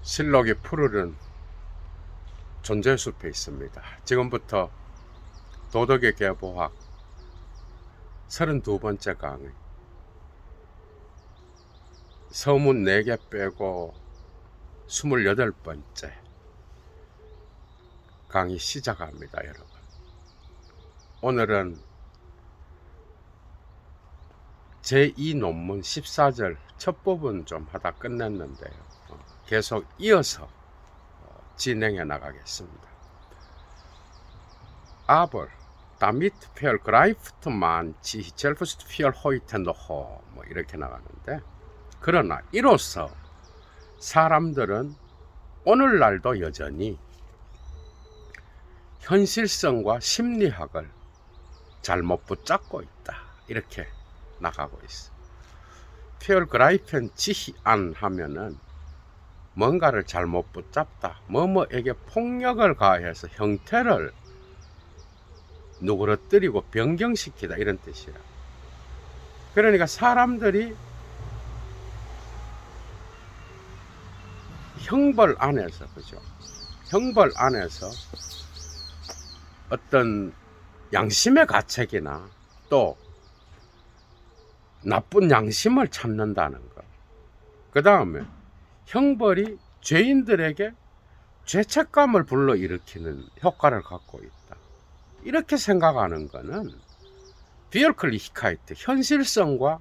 실록이 푸르른 존재숲에 있습니다. 지금부터 도덕의 계보학 32번째 강의, 서문 4개 빼고 28번째 강의 시작합니다. 여러분, 오늘은 제2 논문 14절 첫 부분 좀 하다 끝냈는데요, 계속 이어서 진행해 나가겠습니다. Aber damit vergreift man sich selbst für heute noch, 뭐 이렇게 나가는데, 그러나 이로써 사람들은 오늘날도 여전히 현실성과 심리학을 잘못 붙잡고 있다, 이렇게 나가고 있어. vergreifen sich an 하면은 뭔가를 잘못 붙잡다, 뭐뭐에게 폭력을 가해서 형태를 누그러뜨리고 변경시키다, 이런 뜻이야. 그러니까 사람들이 형벌 안에서, 그죠? 형벌 안에서 어떤 양심의 가책이나 또 나쁜 양심을 찾는다는 것. 그 다음에 형벌이 죄인들에게 죄책감을 불러일으키는 효과를 갖고 있다, 이렇게 생각하는 것은 비얼클리히카이트, 현실성과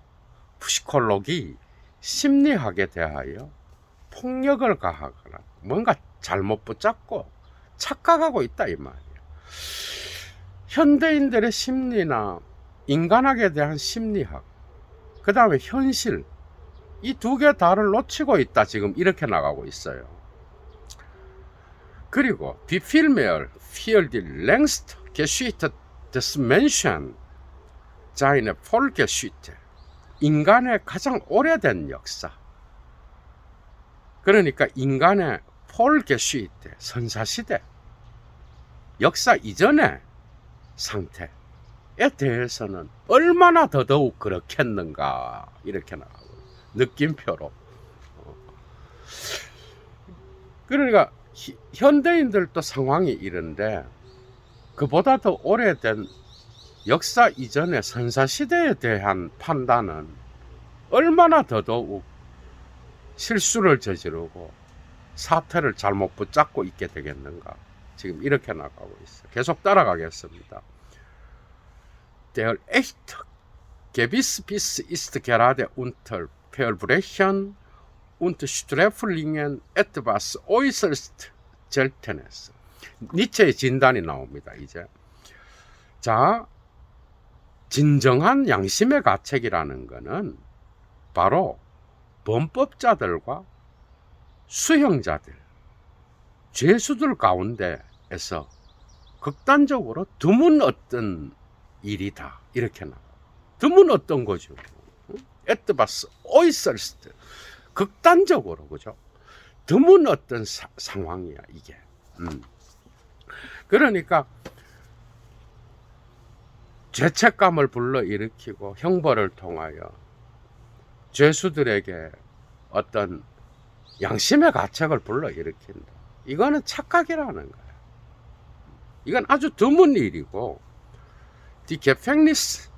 푸시콜로기, 심리학에 대하여 폭력을 가하거나 뭔가 잘못 붙잡고 착각하고 있다, 이 말이에요. 현대인들의 심리나 인간학에 대한 심리학, 그 다음에 현실, 이 두 개 다를 놓치고 있다, 지금 이렇게 나가고 있어요. 그리고 Die Vielmehr für die längst Geschichte des Menschen seine Vollgeschichte, 인간의 가장 오래된 역사, 그러니까 인간의 폴게시대, 선사시대, 역사 이전의 상태에 대해서는 얼마나 더더욱 그렇겠는가, 이렇게 나가고 느낌표로. 그러니까 현대인들도 상황이 이런데, 그보다 더 오래된 역사 이전의 선사시대에 대한 판단은 얼마나 더더욱 실수를 저지르고 사태를 잘못 붙잡고 있게 되겠는가, 지금 이렇게 나가고 있어요. 계속 따라가겠습니다. Der echt Gewissbiss ist gerade unter Verbrechen und Sträflingen etwas äußerst Seltenes. 니체의 진단이 나옵니다, 이제. 자, 진정한 양심의 가책이라는 것은 바로 범법자들과 수형자들, 죄수들 가운데에서 극단적으로 드문 어떤 일이다, 이렇게 나와. 드문 어떤 거죠. 에트바스 오이설스트, 극단적으로, 그죠? 드문 어떤 상황이야, 이게. 그러니까 죄책감을 불러일으키고 형벌을 통하여 죄수들에게 어떤 양심의 가책을 불러일으킨다, 이거는 착각이라는 거예요. 이건 아주 드문 일이고, Die Gefängnis,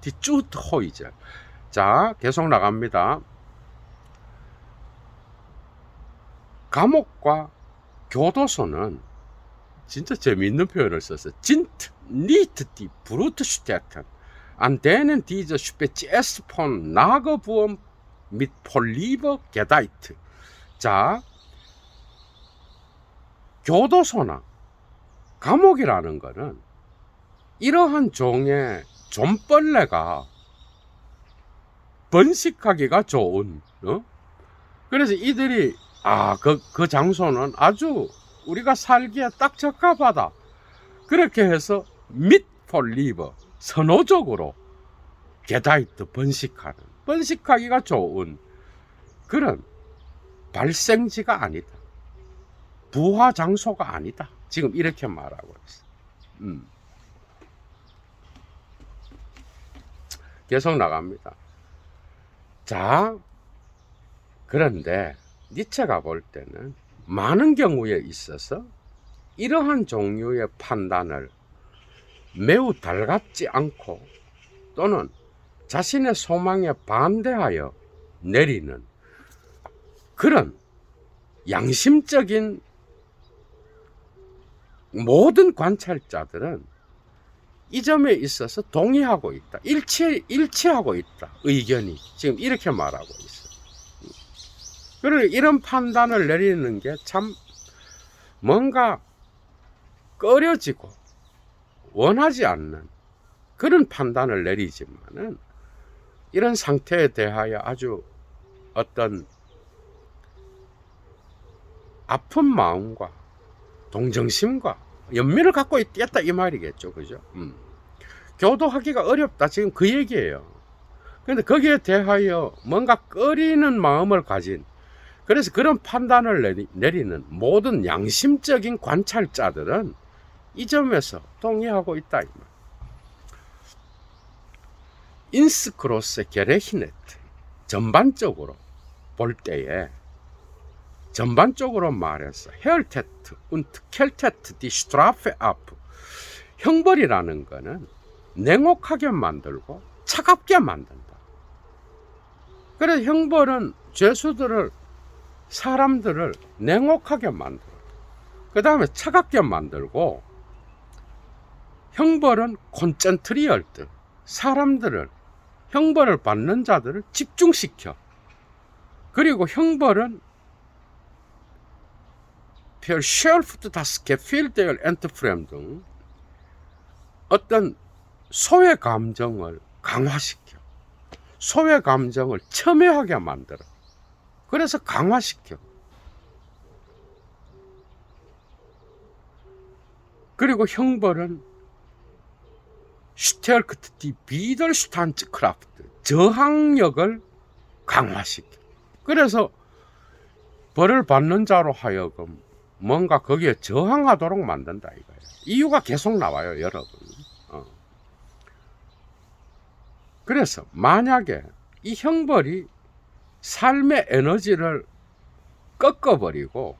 die Zuchthäuser. 자, 계속 나갑니다. 감옥과 교도소는 진짜 재미있는 표현을 썼어요. Sind nicht die Brutstätten, an denen diese Spezies von Nagerwurm mit Polyber gedeiht. 자, 교도소나 감옥이라는 것은 이러한 종의 좀벌레가 번식하기가 좋은, 그래서 이들이 그 장소는 아주 우리가 살기에 딱 적합하다, 그렇게 해서 밋 폴리버, 선호적으로 게다이트, 번식하기가 좋은 그런 발생지가 아니다, 부화 장소가 아니다, 지금 이렇게 말하고 있어. 계속 나갑니다. 자, 그런데 니체가 볼 때는 많은 경우에 있어서 이러한 종류의 판단을 매우 달갑지 않고 또는 자신의 소망에 반대하여 내리는 그런 양심적인 모든 관찰자들은 이 점에 있어서 동의하고 있다. 일치하고 있다. 의견이 지금 이렇게 말하고 있어요. 그리고 이런 판단을 내리는 게 참 뭔가 꺼려지고 원하지 않는 그런 판단을 내리지만은 이런 상태에 대하여 아주 어떤 아픈 마음과 동정심과 연민을 갖고 있겠다 이 말이겠죠. 그죠? 교도하기가 어렵다 지금 그 얘기예요. 그런데 거기에 대하여 뭔가 꺼리는 마음을 가진, 그래서 그런 판단을 내리는 모든 양심적인 관찰자들은 이 점에서 동의하고 있다 이 말. 인스크로스의 게레히네트 전반적으로 볼 때에 전반적으로 말해서 헬테트 und 켈테트 디 스트라페 아프, 형벌이라는 거는 냉혹하게 만들고 차갑게 만든다. 그래서 형벌은 죄수들을, 사람들을 냉혹하게 만들어, 그 다음에 차갑게 만들고, 형벌은 콘센트리얼들, 사람들을, 형벌을 받는 자들을 집중시켜. 그리고 형벌은 verschärft das Gefühl der Entfremdung, 어떤 소외 감정을 강화시켜, 소외 감정을 첨예하게 만들어, 그래서 강화시켜. 그리고 형벌은 stärkt die Widerstandskraft, 저항력을 강화시켜. 그래서 벌을 받는 자로 하여금 뭔가 거기에 저항하도록 만든다 이거예요. 이유가 계속 나와요, 여러분. 그래서 만약에 이 형벌이 삶의 에너지를 꺾어버리고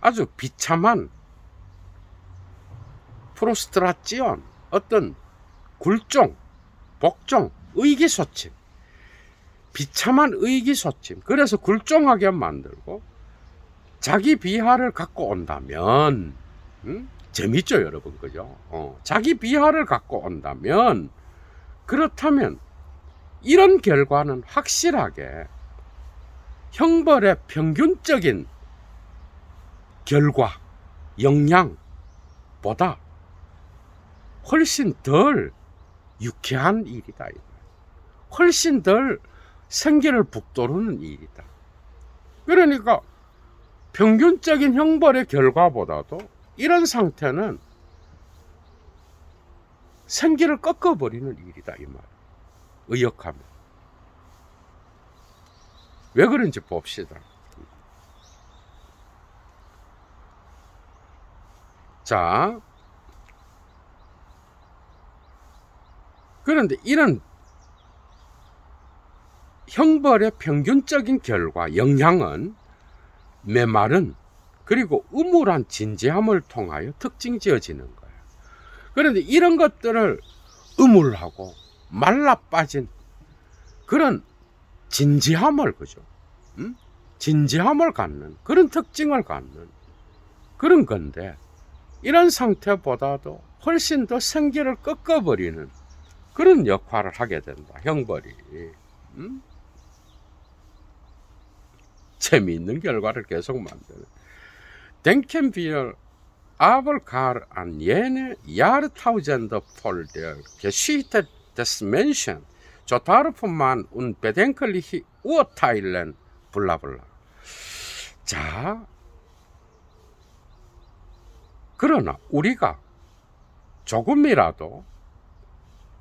아주 비참한 프로스트라치온, 어떤 굴종, 복종, 의기소침, 비참한 의기소침, 그래서 굴종하게 만들고 자기 비하를 갖고 온다면, 재밌죠 여러분, 그죠? 자기 비하를 갖고 온다면, 그렇다면 이런 결과는 확실하게 형벌의 평균적인 결과, 영향보다 훨씬 덜 유쾌한 일이다. 훨씬 덜 생기를 북돋우는 일이다. 그러니까 평균적인 형벌의 결과보다도 이런 상태는 생기를 꺾어버리는 일이다 이 말. 의역하면 왜 그런지 봅시다. 자, 그런데 이런 형벌의 평균적인 결과, 영향은 메마른 그리고 음울한 진지함을 통하여 특징 지어지는 거예요. 그런데 이런 것들을 음울하고 말라 빠진 그런 진지함을, 그죠? 진지함을 갖는 그런 특징을 갖는 그런 건데, 이런 상태보다도 훨씬 더 생기를 꺾어버리는 그런 역할을 하게 된다, 형벌이. 재미있는 결과를 계속 만드는. Denken wir aber gar an jene Jahrtausende vor der Geschichte des Menschen, so darf man unbedenklich urteilen, 블라블라. 자, 그러나 우리가 조금이라도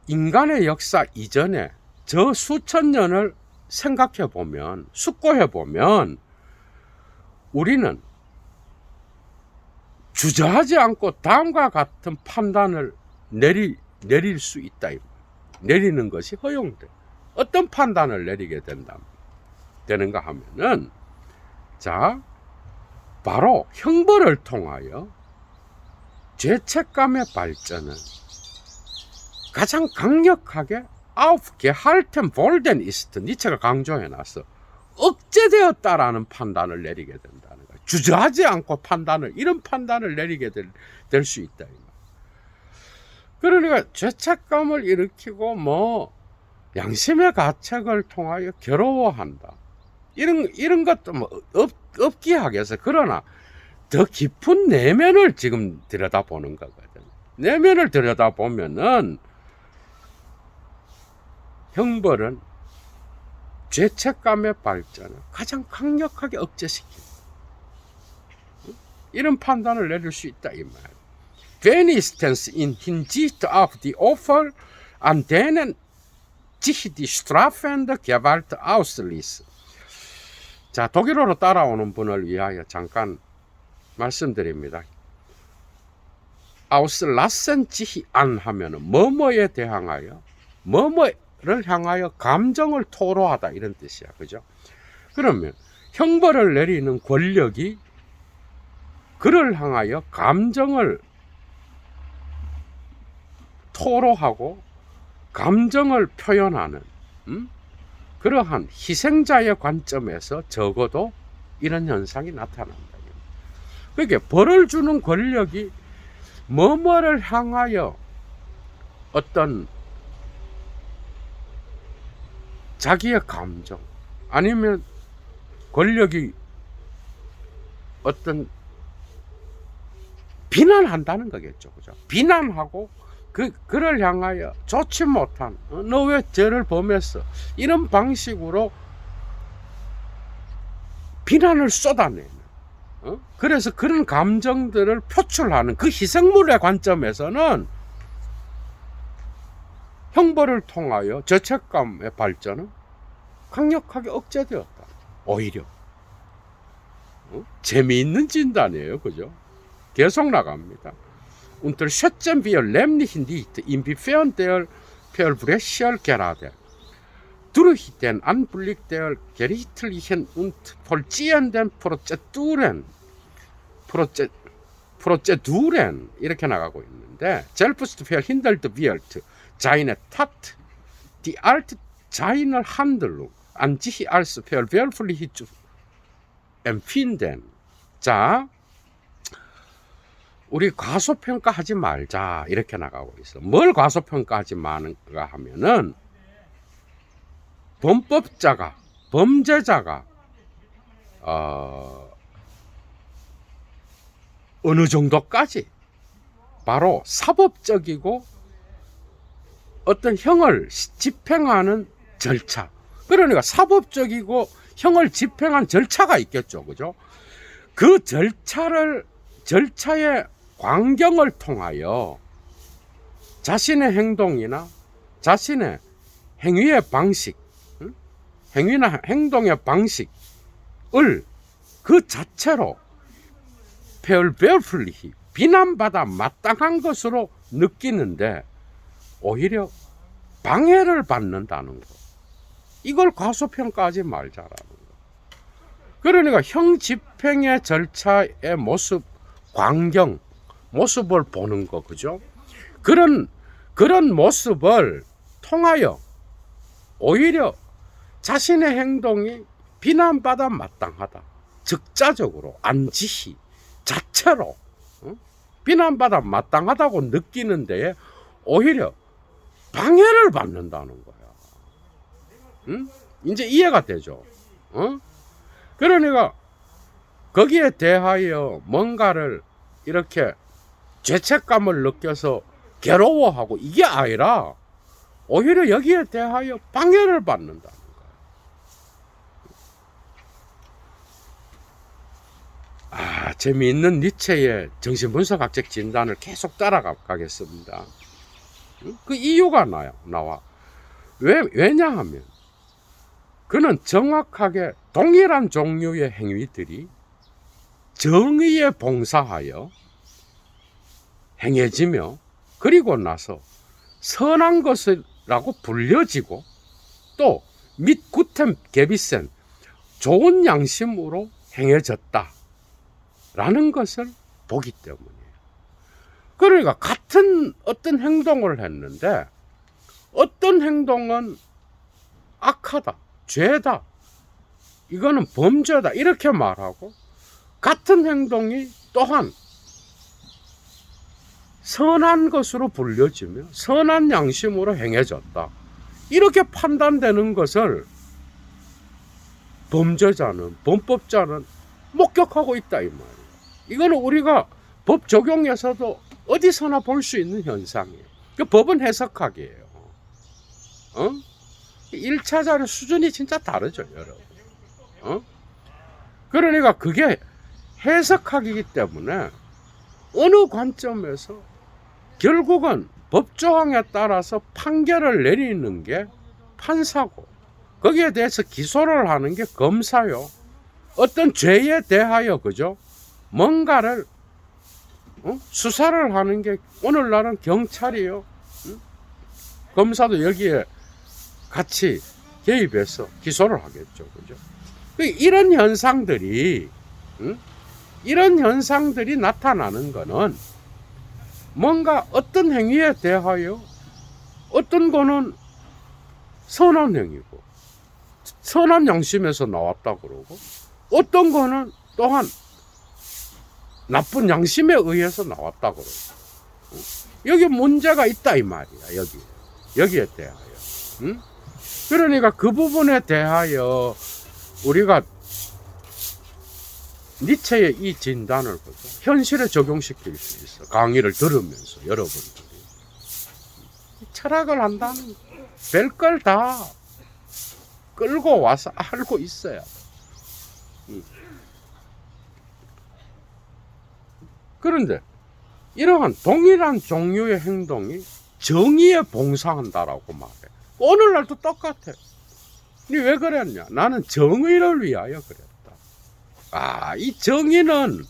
인간의 역사 이전에 저 수천 년을 생각해 보면, 숙고해 보면, 우리는 주저하지 않고 다음과 같은 판단을 내릴 수 있다. 내리는 것이 허용돼. 어떤 판단을 내리게 되는가 하면은, 자, 바로 형벌을 통하여 죄책감의 발전은 가장 강력하게 aufgehalten worden ist, 니체가 강조해놨어. 억제되었다라는 판단을 내리게 된다는 거야. 주저하지 않고 이런 판단을 내리게 될 수 있다. 그러니까 죄책감을 일으키고 양심의 가책을 통하여 괴로워한다. 이런 것도 없기 하겠어. 그러나 더 깊은 내면을 지금 들여다보는 거거든. 내면을 들여다보면은 형벌은 죄책감의 발전을 가장 강력하게 억제시킨다. 이런 판단을 내릴 수 있다 이 말. Wenigstens in Hinsicht auf die Opfer, an denen sich die strafende Gewalt ausließ. 자, 독일어로 따라오는 분을 위하여 잠깐 말씀드립니다. auslassen sich an 하면은 뭐뭐에 대항하여 뭐뭐를 향하여 감정을 토로하다 이런 뜻이야. 그죠? 그러면 형벌을 내리는 권력이 그를 향하여 감정을 토로하고 감정을 표현하는 그러한 희생자의 관점에서 적어도 이런 현상이 나타난다. 그러니까 벌을 주는 권력이 뭐뭐를 향하여 어떤 자기의 감정 아니면 권력이 어떤 비난한다는 거겠죠. 그죠? 비난하고 그를 향하여 좋지 못한 너 왜 죄를 범했어? 이런 방식으로 비난을 쏟아내는 그래서 그런 감정들을 표출하는 그 희생물의 관점에서는 형벌을 통하여 죄책감의 발전은 강력하게 억제되었다. 오히려 재미있는 진단이에요. 그죠? 계속 나갑니다. Unterschätzen wir nämlich nicht, inwiefern der Verbrecher gerade durch den Anblick der gerichtlichen und vollziehenden Prozeduren 이렇게 나가고 있는데 selbst verhindert wird, seine Tat, die alte seiner Handlung an sich als verwerflich zu empfinden. 자, 우리 과소평가하지 말자 이렇게 나가고 있어. 뭘 과소평가하지 마는가 하면은 범죄자가 어느 정도까지 바로 사법적이고 어떤 형을 집행하는 절차. 그러니까 사법적이고 형을 집행한 절차가 있겠죠. 그죠? 그 절차의 광경을 통하여 자신의 행동이나 자신의 행위의 방식, 행위나 행동의 방식을 그 자체로 verwerflich 비난받아 마땅한 것으로 느끼는데 오히려 방해를 받는다는 거. 이걸 과소평가하지 말자라는 거. 그러니까 형 집행의 절차의 모습, 광경, 모습을 보는 거, 그죠? 그런 모습을 통하여 오히려 자신의 행동이 비난받아 마땅하다. 즉자적으로, 안지시, 자체로 비난받아 마땅하다고 느끼는 데에 오히려 방해를 받는다는 거야. 이제 이해가 되죠? 그러니까 거기에 대하여 뭔가를 이렇게 죄책감을 느껴서 괴로워하고 이게 아니라 오히려 여기에 대하여 방해를 받는다는 거야. 재미있는 니체의 정신분석학적 진단을 계속 따라가겠습니다. 그 이유가 나와. 왜냐하면 그는 정확하게 동일한 종류의 행위들이 정의에 봉사하여 행해지며 그리고 나서 선한 것이라고 불려지고 또 mit gutem Gewissen 좋은 양심으로 행해졌다라는 것을 보기 때문이에요. 그러니까 같은 어떤 행동을 했는데 어떤 행동은 악하다, 죄다, 이거는 범죄다 이렇게 말하고, 같은 행동이 또한 선한 것으로 불려지며 선한 양심으로 행해졌다 이렇게 판단되는 것을 범죄자는, 범법자는 목격하고 있다 이 말이에요. 이거는 우리가 법 적용에서도 어디서나 볼 수 있는 현상이에요. 그 법은 해석학이에요. 1차자료 수준이 진짜 다르죠, 여러분. 그러니까 그게 해석학이기 때문에 어느 관점에서 결국은 법조항에 따라서 판결을 내리는 게 판사고, 거기에 대해서 기소를 하는 게 검사요. 어떤 죄에 대하여, 그죠? 뭔가를 수사를 하는 게 오늘날은 경찰이요. 검사도 여기에 같이 개입해서 기소를 하겠죠, 그죠? 이런 현상들이 나타나는 거는 뭔가 어떤 행위에 대하여 어떤 거는 선한 행위고 선한 양심에서 나왔다 그러고, 어떤 거는 또한 나쁜 양심에 의해서 나왔다 그러고, 여기 문제가 있다 이 말이야. 여기에 대하여. 그러니까 그 부분에 대하여 우리가 니체의 이 진단을 현실에 적용시킬 수 있어. 강의를 들으면서 여러분들이 철학을 한다는 별걸 다 끌고 와서 알고 있어야 돼. 그런데 이러한 동일한 종류의 행동이 정의에 봉사한다라고 말해. 오늘날도 똑같아. 니 왜 그랬냐? 나는 정의를 위하여 그랬다. 이 정의는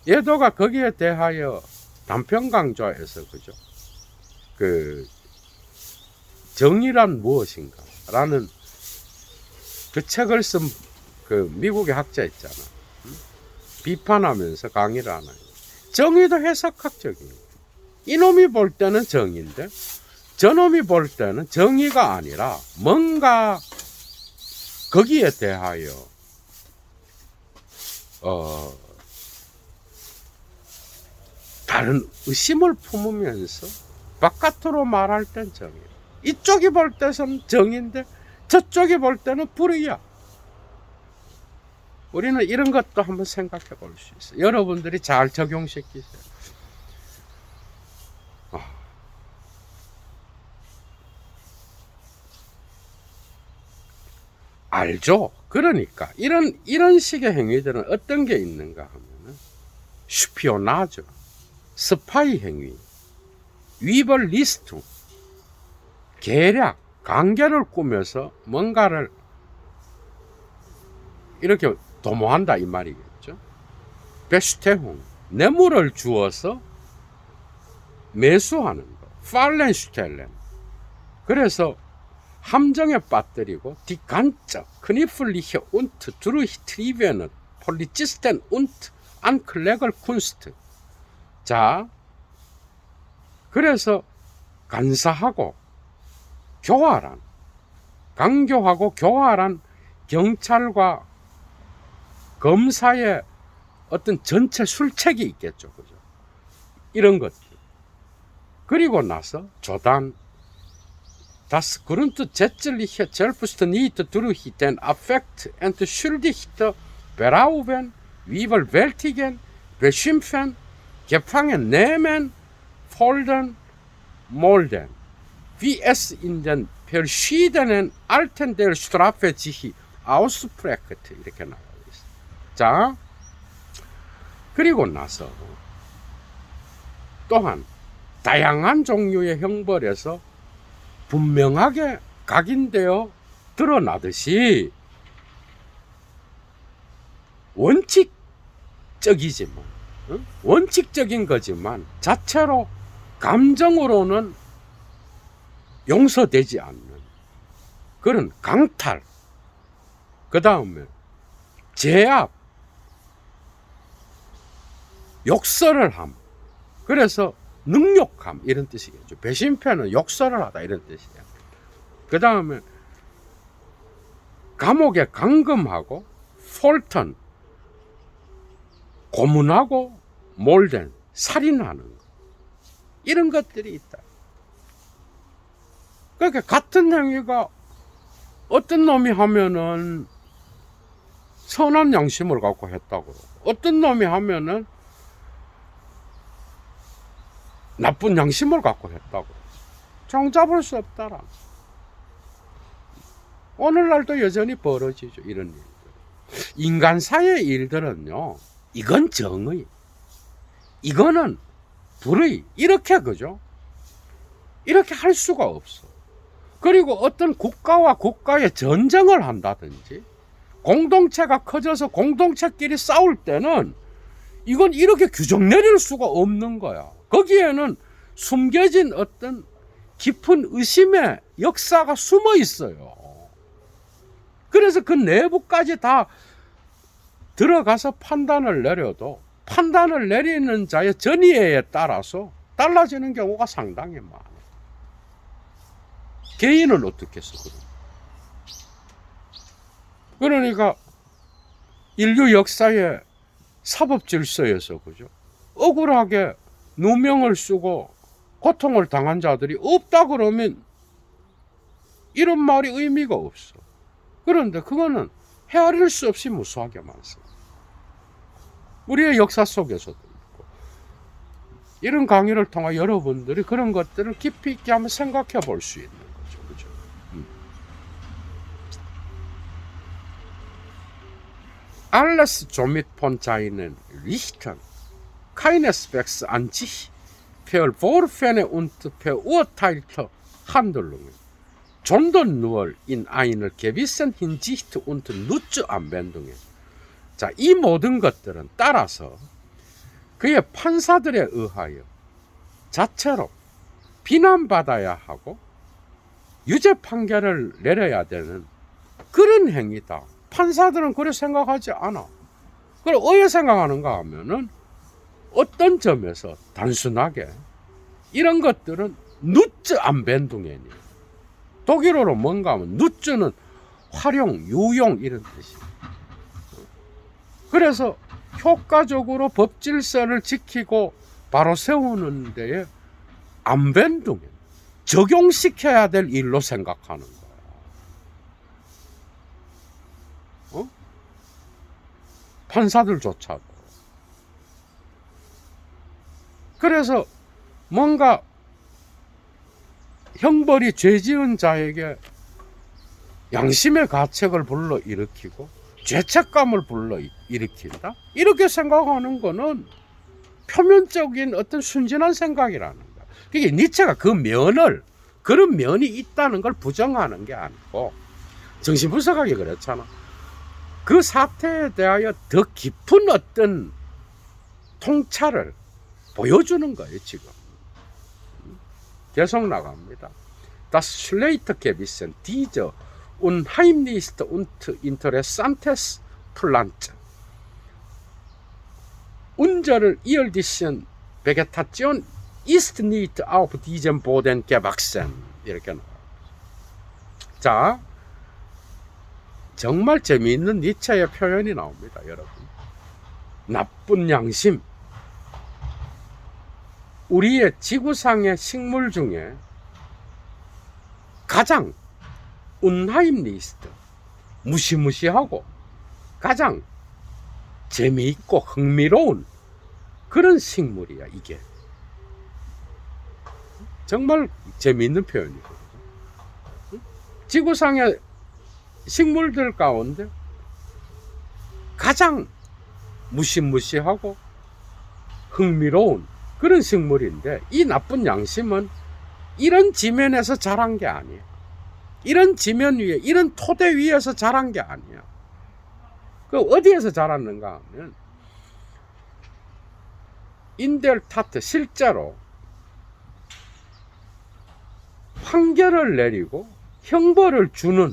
예도가 거기에 대하여 단편강좌에서, 그죠? 그 정의란 무엇인가? 라는 그 책을 쓴 그 미국의 학자 있잖아. 비판하면서 강의를 하나요. 정의도 해석학적이에요. 이놈이 볼 때는 정의인데 저놈이 볼 때는 정의가 아니라 뭔가 거기에 대하여 다른 의심을 품으면서 바깥으로 말할 땐 정의, 이쪽이 볼 때는 정의인데 저쪽이 볼 때는 불의야. 우리는 이런 것도 한번 생각해 볼 수 있어요. 여러분들이 잘 적용시키세요. 알죠? 그러니까 이런 식의 행위들은 어떤 게 있는가 하면은 슈피오나죠, 스파이 행위, 위벌 리스트, 계략, 관계를 꾸며서 뭔가를 이렇게 도모한다 이 말이겠죠. 베슈테홍, 뇌물을 주어서 매수하는 거, 팔렌슈텔렌. 그래서 함정에 빠뜨리고 디 간적 크니플리히 운트 드루히트리베는 폴리치스텐 운트 안클레걸 쿤스트. 자, 그래서 간사하고 교활한, 강교하고 교활한 경찰과 검사의 어떤 전체 술책이 있겠죠, 그죠? 이런 것들. 그리고 나서 조단 Das grundsätzliche Selbstnied durch den Affekt entschuldigt berauben, überwältigen, beschimpfen, gefangen nehmen, foltern, molden, wie es in den verschiedenen Arten der Strafe sich ausprägt. 이렇게 나와 있어. 자, 그리고 나서 또한 다양한 종류의 형벌에서 분명하게 각인되어 드러나듯이 원칙적이지만, 원칙적인 거지만 자체로 감정으로는 용서되지 않는 그런 강탈, 그 다음에 제압, 욕설을 함. 그래서 능욕함 이런 뜻이겠죠. 배신패는 욕설을 하다 이런 뜻이에요. 그 다음에 감옥에 감금하고 폴턴, 고문하고 몰된, 살인하는 거. 이런 것들이 있다. 그러니까 같은 행위가 어떤 놈이 하면은 선한 양심을 갖고 했다고, 어떤 놈이 하면은 나쁜 양심을 갖고 했다고. 종잡을 수 없다라. 오늘날도 여전히 벌어지죠, 이런 일들. 인간사의 일들은요, 이건 정의, 이거는 불의, 이렇게, 그죠? 이렇게 할 수가 없어. 그리고 어떤 국가와 국가의 전쟁을 한다든지, 공동체가 커져서 공동체끼리 싸울 때는 이건 이렇게 규정 내릴 수가 없는 거야. 거기에는 숨겨진 어떤 깊은 의심의 역사가 숨어 있어요. 그래서 그 내부까지 다 들어가서 판단을 내려도 판단을 내리는 자의 전의에 따라서 달라지는 경우가 상당히 많아요. 개인은 어떻게 해서 그러니까 인류 역사의 사법 질서에서, 그죠? 억울하게 누명을 쓰고 고통을 당한 자들이 없다 그러면 이런 말이 의미가 없어. 그런데 그거는 헤아릴 수 없이 무수하게 많습니다. 우리의 역사 속에서도 있고, 이런 강의를 통해 여러분들이 그런 것들을 깊이 있게 한번 생각해 볼 수 있는 거죠. 그죠? Alles somit von seinen Richtern keineswegs an sich verworfene und verurteilte Handlungen, sondern nur in einer gewissen Hinsicht und Nutzanwendungen. 자, 이 모든 것들은 따라서 그의 판사들에 의하여 자체로 비난받아야 하고 유죄 판결을 내려야 되는 그런 행위다. 판사들은 그렇게 생각하지 않아. 그럼 어떻게 생각하는가 하면은 어떤 점에서 단순하게 이런 것들은 누츠 안벤둥엔이에요. 독일어로 뭔가 하면 누츠는 활용, 유용 이런 뜻이에요. 그래서 효과적으로 법 질서를 지키고 바로 세우는 데에 안벤둥엔, 적용시켜야 될 일로 생각하는 거야. 판사들조차도. 그래서 뭔가 형벌이 죄지은 자에게 양심의 가책을 불러일으키고 죄책감을 불러일으킨다? 이렇게 생각하는 거는 표면적인 어떤 순진한 생각이라는 거야. 그게 니체가 그 면을, 그런 면이 있다는 걸 부정하는 게 아니고, 정신분석학이 그렇잖아. 그 사태에 대하여 더 깊은 어떤 통찰을 보여주는 거예요, 지금. 계속 나갑니다. Das Schleitergewissen dieser unheimlichste und interessantes Pflanze. Unsere irdischen Vegetation ist nicht auf diesem Boden gewachsen. 이렇게 나와요. 자, 정말 재미있는 니체의 표현이 나옵니다, 여러분. 나쁜 양심. 우리의 지구상의 식물 중에 가장 운하임리스트, 무시무시하고 가장 재미있고 흥미로운 그런 식물이야, 이게. 정말 재미있는 표현이거든요. 지구상의 식물들 가운데 가장 무시무시하고 흥미로운 그런 식물인데, 이 나쁜 양심은 이런 지면에서 자란 게 아니에요. 이런 지면 위에, 이런 토대 위에서 자란 게 아니야. 그 어디에서 자랐는가 하면 인델타트, 실제로 판결을 내리고 형벌을 주는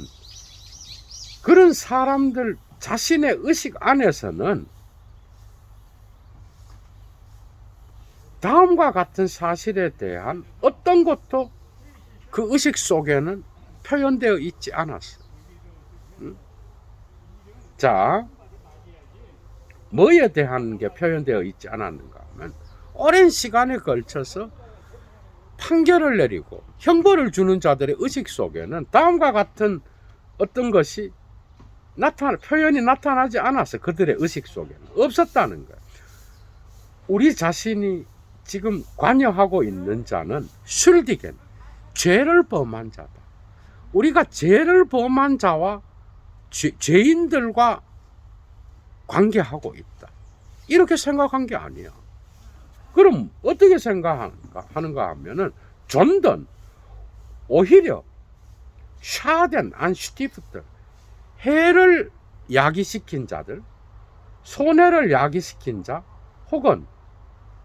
그런 사람들 자신의 의식 안에서는 다음과 같은 사실에 대한 어떤 것도 그 의식 속에는 표현되어 있지 않았어. 자, 뭐에 대한 게 표현되어 있지 않았는가 하면 오랜 시간에 걸쳐서 판결을 내리고 형벌을 주는 자들의 의식 속에는 다음과 같은 어떤 것이 표현이 나타나지 않았어. 그들의 의식 속에는 없었다는 거야. 우리 자신이 지금 관여하고 있는 자는 슐디겐, 죄를 범한 자다. 우리가 죄를 범한 자와 죄인들과 관계하고 있다. 이렇게 생각한 게 아니야. 그럼 어떻게 생각하는가 하면은 존던, 오히려 샤덴 안 슈티프트, 해를 야기시킨 자들, 손해를 야기시킨 자, 혹은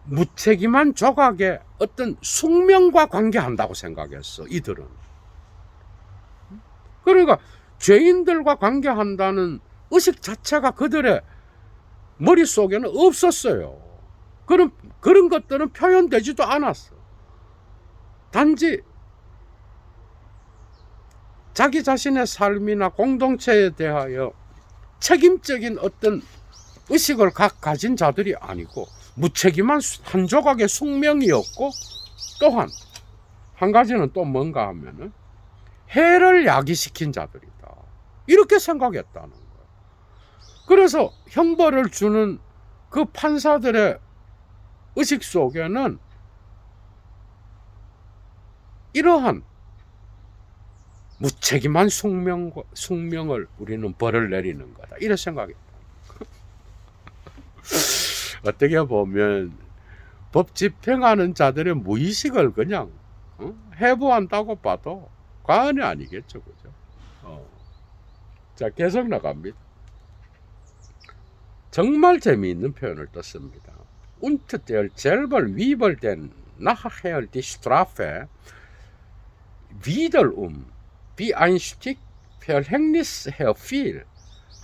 무책임한 조각의 어떤 숙명과 관계한다고 생각했어. 이들은. 그러니까 죄인들과 관계한다는 의식 자체가 그들의 머릿속에는 없었어요. 그런 것들은 표현되지도 않았어. 단지 자기 자신의 삶이나 공동체에 대하여 책임적인 어떤 의식을 가진 자들이 아니고 무책임한 한 조각의 숙명이었고, 또한 한 가지는 또 뭔가 하면은 해를 야기시킨 자들이다. 이렇게 생각했다는 거예요. 그래서 형벌을 주는 그 판사들의 의식 속에는 이러한 무책임한 숙명을 우리는 벌을 내리는 거다. 이런 생각했다. 어떻게 보면 법 집행하는 자들의 무의식을 그냥 해부한다고 봐도 과언이 아니겠죠, 그죠? 자, 계속 나갑니다. 정말 재미있는 표현을 떴습니다. Und der selber Wiebel den nachher die Strafe wiederum wie ein Stück Verhängnis herfiel,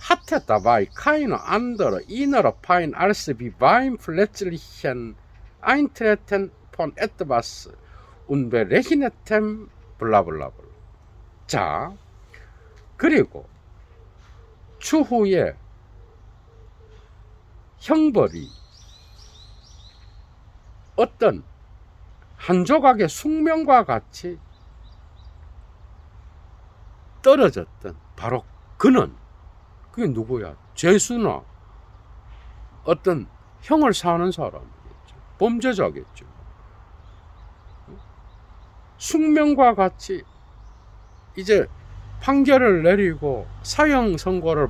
hatte dabei keine andere innere Pein als wie beim plötzlichen Eintreten von etwas Unberechnetem 블라블라블. 자, 그리고 추후에 형벌이 어떤 한 조각의 숙명과 같이 떨어졌던 바로 그는, 그게 누구야? 죄수나 어떤 형을 사는 사람이겠죠. 범죄자겠죠. 숙명과 같이 이제 판결을 내리고 사형 선고를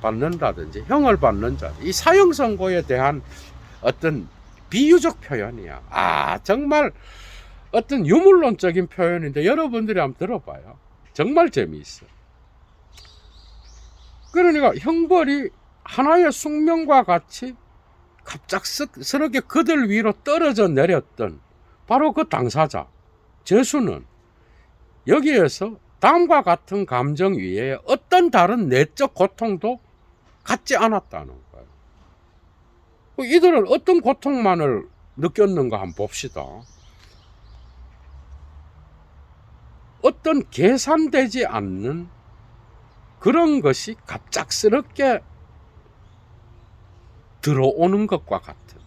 받는다든지 형을 받는 자, 이 사형 선고에 대한 어떤 비유적 표현이야. 정말 어떤 유물론적인 표현인데 여러분들이 한번 들어봐요. 정말 재미있어. 그러니까 형벌이 하나의 숙명과 같이 갑작스럽게 그들 위로 떨어져 내렸던 바로 그 당사자, 죄수는 여기에서 다음과 같은 감정 위에 어떤 다른 내적 고통도 갖지 않았다는 거예요. 이들은 어떤 고통만을 느꼈는가 한번 봅시다. 어떤 계산되지 않는 그런 것이 갑작스럽게 들어오는 것과 같은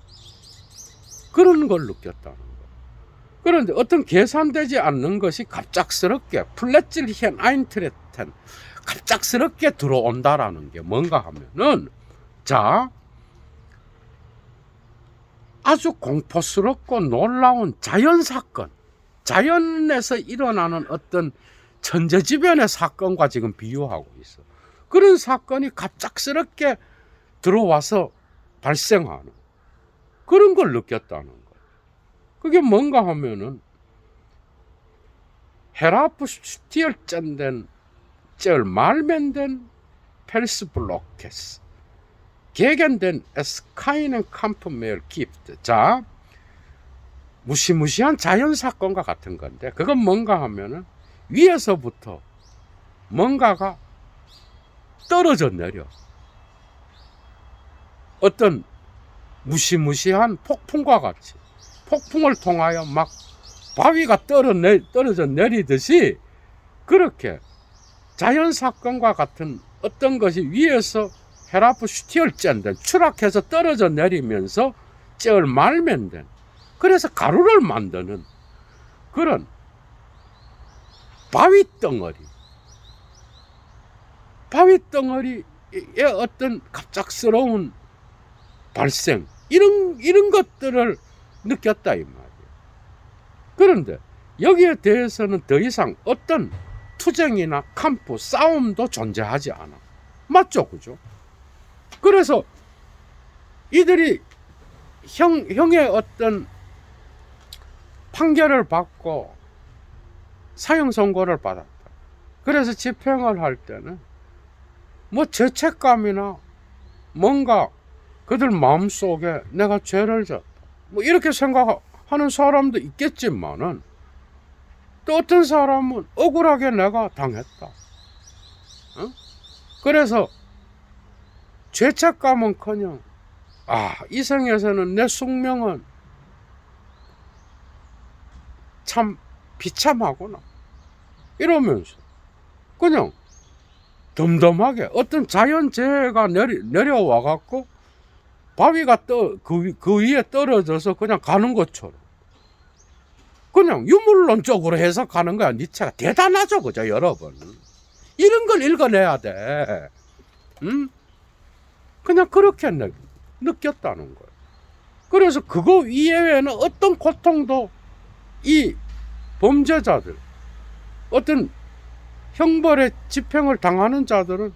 그런 걸 느꼈다는 거예요. 그런데 어떤 계산되지 않는 것이 갑작스럽게 플랫질히엔 아인트레텐 갑작스럽게 들어온다라는 게 뭔가 하면은, 자, 아주 공포스럽고 놀라운 자연사건, 자연에서 일어나는 어떤 천재지변의 사건과 지금 비유하고 있어. 그런 사건이 갑작스럽게 들어와서 발생하는 그런 걸 느꼈다는 거예요. 그게 뭔가 하면은 헤라프슈티얼짠된 말맨된 펠스블로케스 개겐된 에스카이넨 캄프메일 기프트. 자, 무시무시한 자연사건과 같은 건데, 그건 뭔가 하면은 위에서부터 뭔가가 떨어져 내려 어떤 무시무시한 폭풍과 같이 폭풍을 통하여 막 바위가 떨어져 내리듯이 그렇게 자연사건과 같은 어떤 것이 위에서 헤라프 슈티얼 짠된 추락해서 떨어져 내리면서 쩔 말면 된, 그래서 가루를 만드는 그런 바위 덩어리의 어떤 갑작스러운 발생, 이런 것들을 느꼈다 이 말이에요. 그런데 여기에 대해서는 더 이상 어떤 투쟁이나 캄프, 싸움도 존재하지 않아. 맞죠? 그죠? 그래서 이들이 형의 어떤 판결을 받고 사형 선고를 받았다. 그래서 집행을 할 때는 뭐 죄책감이나 뭔가 그들 마음속에 내가 죄를 졌다, 뭐 이렇게 생각하는 사람도 있겠지만은, 또 어떤 사람은 억울하게 내가 당했다. 그래서 죄책감은커녕 이 생에서는 내 숙명은 참 비참하구나 이러면서 그냥 덤덤하게 어떤 자연재해가 내려와 갖고 바위가 그 위에 떨어져서 그냥 가는 것처럼 그냥 유물론적으로 해석하는 거야. 니체가 대단하죠, 그죠, 여러분? 이런 걸 읽어내야 돼. 그냥 그렇게 느꼈다는 거예요. 그래서 그거 이외에는 어떤 고통도 이 범죄자들, 어떤 형벌의 집행을 당하는 자들은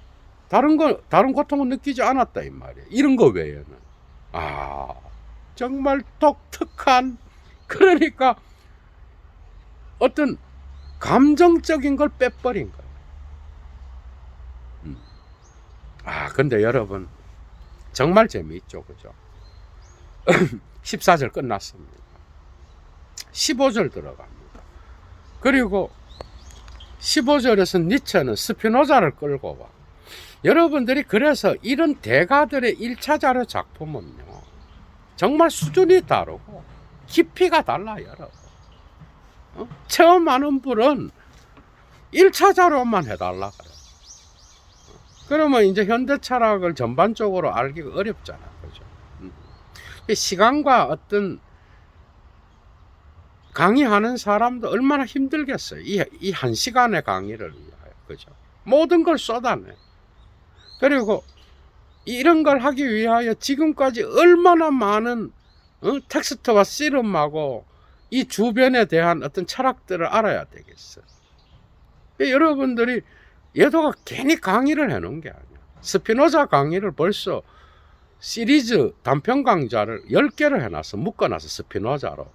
다른 고통을 느끼지 않았다 이 말이에요. 이런 거 외에는. 정말 독특한, 그러니까 어떤 감정적인 걸 빼버린 거예요. 근데 여러분 정말 재미있죠, 그죠? 14절 끝났습니다. 15절 들어갑니다. 그리고 15절에서 니체는 스피노자를 끌고 와. 여러분들이 그래서 이런 대가들의 1차 자료 작품은요, 정말 수준이 다르고 깊이가 달라요, 여러분. 체험하는 분은 1차 자료만 해달라 그래요. 그러면 이제 현대 철학을 전반적으로 알기가 어렵잖아, 그죠? 시간과 어떤 강의하는 사람도 얼마나 힘들겠어요. 이 한 시간의 강의를 위하여, 그죠? 모든 걸 쏟아내. 그리고 이런 걸 하기 위하여 지금까지 얼마나 많은 텍스트와 씨름하고 이 주변에 대한 어떤 철학들을 알아야 되겠어요. 여러분들이 예도가 괜히 강의를 해놓은 게 아니야. 스피노자 강의를 벌써 시리즈 단편 강좌를 10개를 해놨어. 묶어놨어, 스피노자로.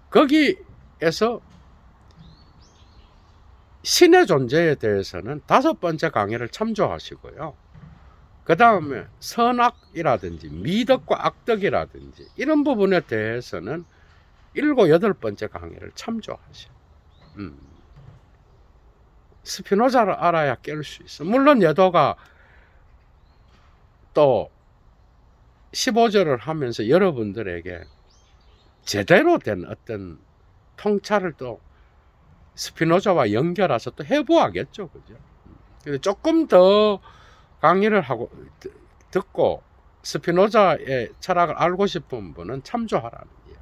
거기에서 신의 존재에 대해서는 5번째 강의를 참조하시고요. 그 다음에 선악이라든지 미덕과 악덕이라든지 이런 부분에 대해서는 7, 8번째 강의를 참조하셔. 스피노자를 알아야 깰 수 있어. 물론 예도가 또 15절을 하면서 여러분들에게 제대로 된 어떤 통찰을 또 스피노자와 연결해서 또 해보아겠죠, 그죠? 조금 더 강의를 하고 듣고 스피노자의 철학을 알고 싶은 분은 참조하라는 거예요.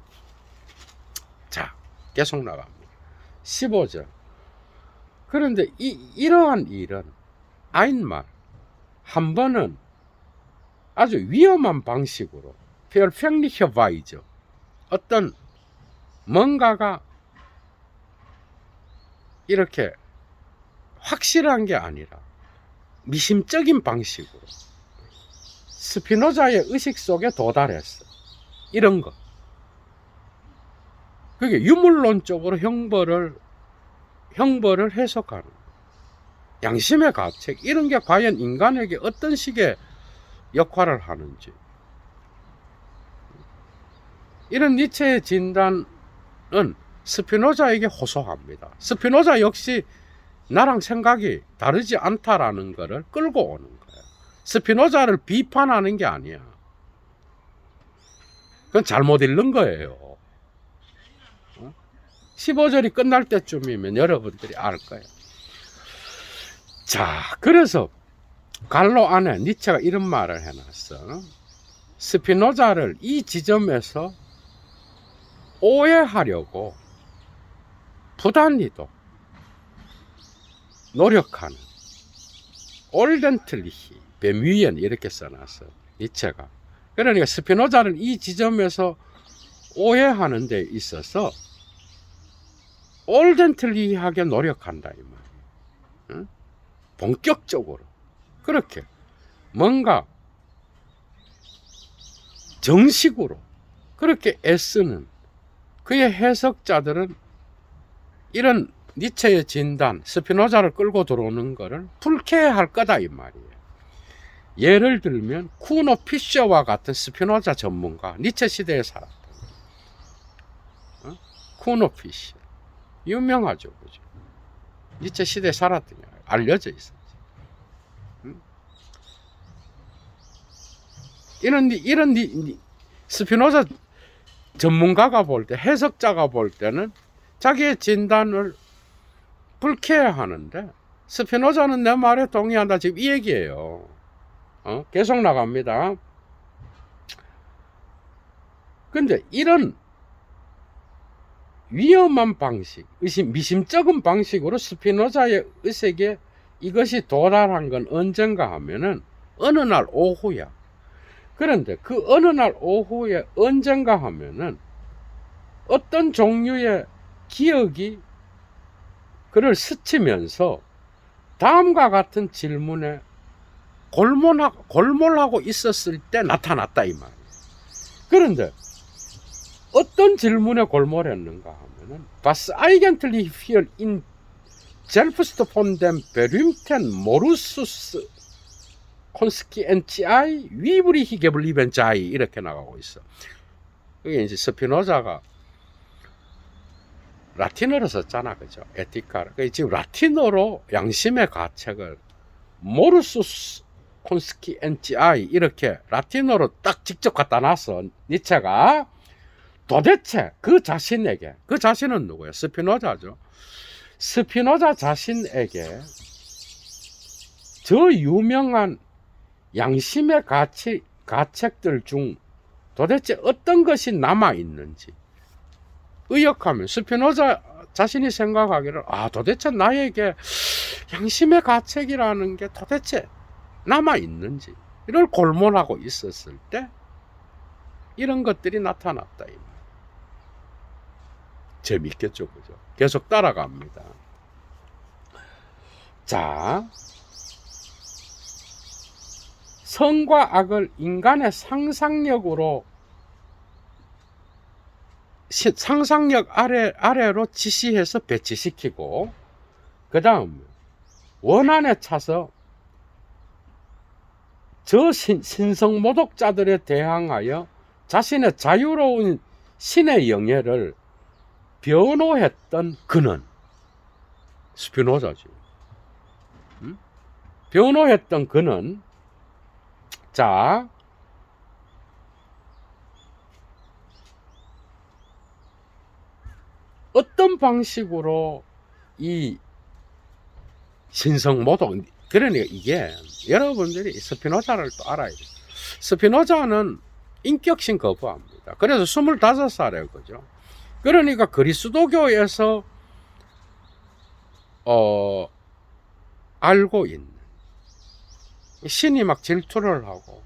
자, 계속 나갑니다. 15절. 그런데 이러한 일은 아인말 한 번은 아주 위험한 방식으로 perfectlicherweise 어떤 뭔가가 이렇게 확실한 게 아니라 미심적인 방식으로 스피노자의 의식 속에 도달했어. 이런 거. 그게 유물론적으로 형벌을 해석하는 양심의 가책, 이런 게 과연 인간에게 어떤 식의 역할을 하는지, 이런 니체의 진단은 스피노자에게 호소합니다. 스피노자 역시 나랑 생각이 다르지 않다라는 것을 끌고 오는 거예요. 스피노자를 비판하는 게 아니야. 그건 잘못 읽는 거예요. 15절이 끝날 때쯤이면 여러분들이 알 거예요. 자, 그래서 갈로 안에 니체가 이런 말을 해놨어. 스피노자를 이 지점에서 오해하려고 부단히도 노력하는 올덴틀리히 베뮤엔 이렇게 써놨어. 니체가. 그러니까 스피노자를 이 지점에서 오해하는 데 있어서 올덴틀리하게 노력한다 이 말이에요. 응? 본격적으로 그렇게 뭔가 정식으로 그렇게 애쓰는 그의 해석자들은 이런 니체의 진단, 스피노자를 끌고 들어오는 것을 불쾌할 거다 이 말이에요. 예를 들면 쿠노 피셔와 같은 스피노자 전문가, 니체 시대에 살았다. 쿠노 피셔 유명하죠, 그죠? 니체 시대에 살았던 게 알려져 있어요. 이런 스피노자 전문가가 볼 때, 해석자가 볼 때는 자기의 진단을 불쾌해하는데 스피노자는 내 말에 동의한다. 지금 이 얘기예요. 계속 나갑니다. 근데 이런 위험한 방식, 미심쩍은 방식으로 스피노자의 의식에 이것이 도달한 건 언젠가 하면은 어느 날 오후야. 그런데 그 어느 날 오후에 언젠가 하면은 어떤 종류의 기억이 그를 스치면서 다음과 같은 질문에 골몰하고 있었을 때 나타났다 이 말이에요. 그런데 어떤 질문에 골몰했는가 하면은 Was eigentlich hier in selbst von dem berühmten Morus conscientiae übrig geblieben sei 이렇게 나가고 있어. 그게 이제 스피노자가 라틴어로 썼잖아, 그죠? 에티카를. 지금 라틴어로 양심의 가책을 모르수스 콘스키엔티아이 이렇게 라틴어로 딱 직접 갖다 놨어. 니체가 도대체 그 자신에게, 그 자신은 누구예요? 스피노자죠. 스피노자 자신에게 저 유명한 양심의 가책들 중 도대체 어떤 것이 남아 있는지 의역하면 스피노자 자신이 생각하기를 도대체 나에게 양심의 가책이라는 게 도대체 남아 있는지 이를 골몰하고 있었을 때 이런 것들이 나타났다. 재밌겠죠, 그죠? 계속 따라갑니다. 자, 선과 악을 인간의 상상력으로 상상력 아래로 지시해서 배치시키고 그 다음 원한에 차서 저 신성모독자들에 대항하여 자신의 자유로운 신의 영예를 변호했던 그는 스피노자죠. 변호했던 그는 자 어떤 방식으로 이 신성모독 그러니까 이게 여러분들이 스피노자를 또 알아야 돼요. 스피노자는 인격신 거부합니다. 그래서 25살에 그죠. 그러니까 그리스도교에서 알고 있는 신이 막 질투를 하고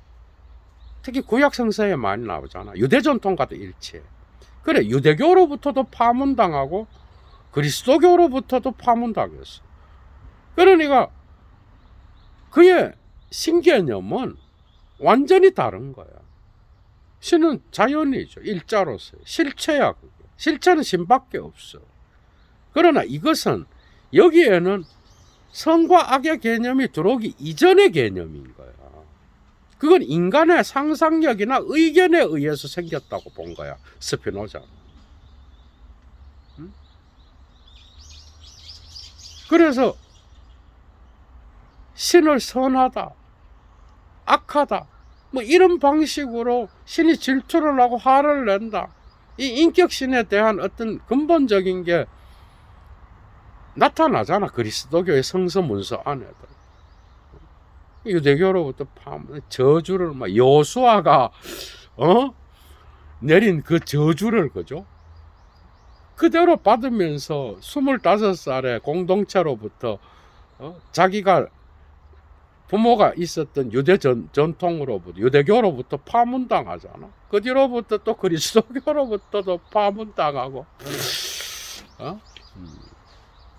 특히 구약 성서에 많이 나오잖아. 유대 전통과도 일치해. 그래 유대교로부터도 파문당하고 그리스도교로부터도 파문당했어. 그러니까 그의 신개념은 완전히 다른 거야. 신은 자연이죠. 일자로서 실체야. 그게. 실체는 신밖에 없어. 그러나 이것은 여기에는 선과 악의 개념이 들어오기 이전의 개념인 거야. 그건 인간의 상상력이나 의견에 의해서 생겼다고 본 거야. 스피노자. 그래서 신을 선하다, 악하다, 뭐 이런 방식으로 신이 질투를 하고 화를 낸다. 이 인격신에 대한 어떤 근본적인 게 나타나잖아. 그리스도교의 성서 문서 안에도. 유대교로부터 저주를 막 여호수아가 내린 그 저주를 그죠? 그대로 받으면서 25살에 공동체로부터 자기가 부모가 있었던 유대 전통으로부터 유대교로부터 파문당하잖아. 그 뒤로부터 또 그리스도교로부터도 파문당하고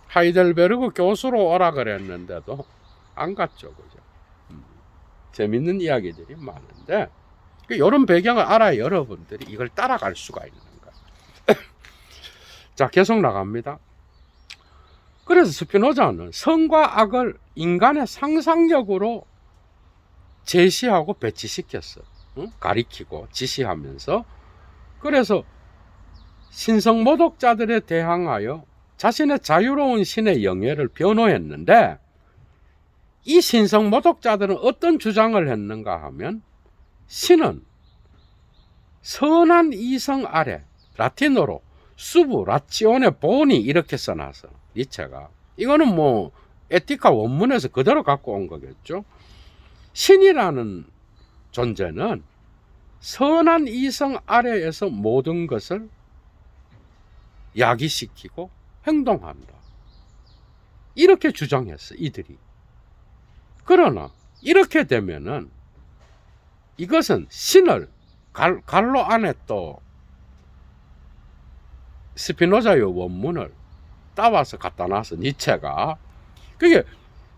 하이델베르그 교수로 오라 그랬는데도 안 갔죠. 그죠? 재밌는 이야기들이 많은데 이런 배경을 알아야 여러분들이 이걸 따라갈 수가 있는 거예요. 자, 계속 나갑니다. 그래서 스피노자는 선과 악을 인간의 상상력으로 제시하고 배치시켰어. 가리키고 지시하면서. 그래서 신성모독자들에 대항하여 자신의 자유로운 신의 영예를 변호했는데, 이 신성모독자들은 어떤 주장을 했는가 하면, 신은 선한 이성 아래, 라틴어로 수부 라치오네 보니 이렇게 써놨어. 니체가. 이거는 뭐 에티카 원문에서 그대로 갖고 온 거겠죠. 신이라는 존재는 선한 이성 아래에서 모든 것을 야기시키고 행동한다. 이렇게 주장했어, 이들이. 그러나 이렇게 되면은 이것은 신을 갈로 안에 또 스피노자의 원문을 따와서 갖다 놨어, 니체가. 그게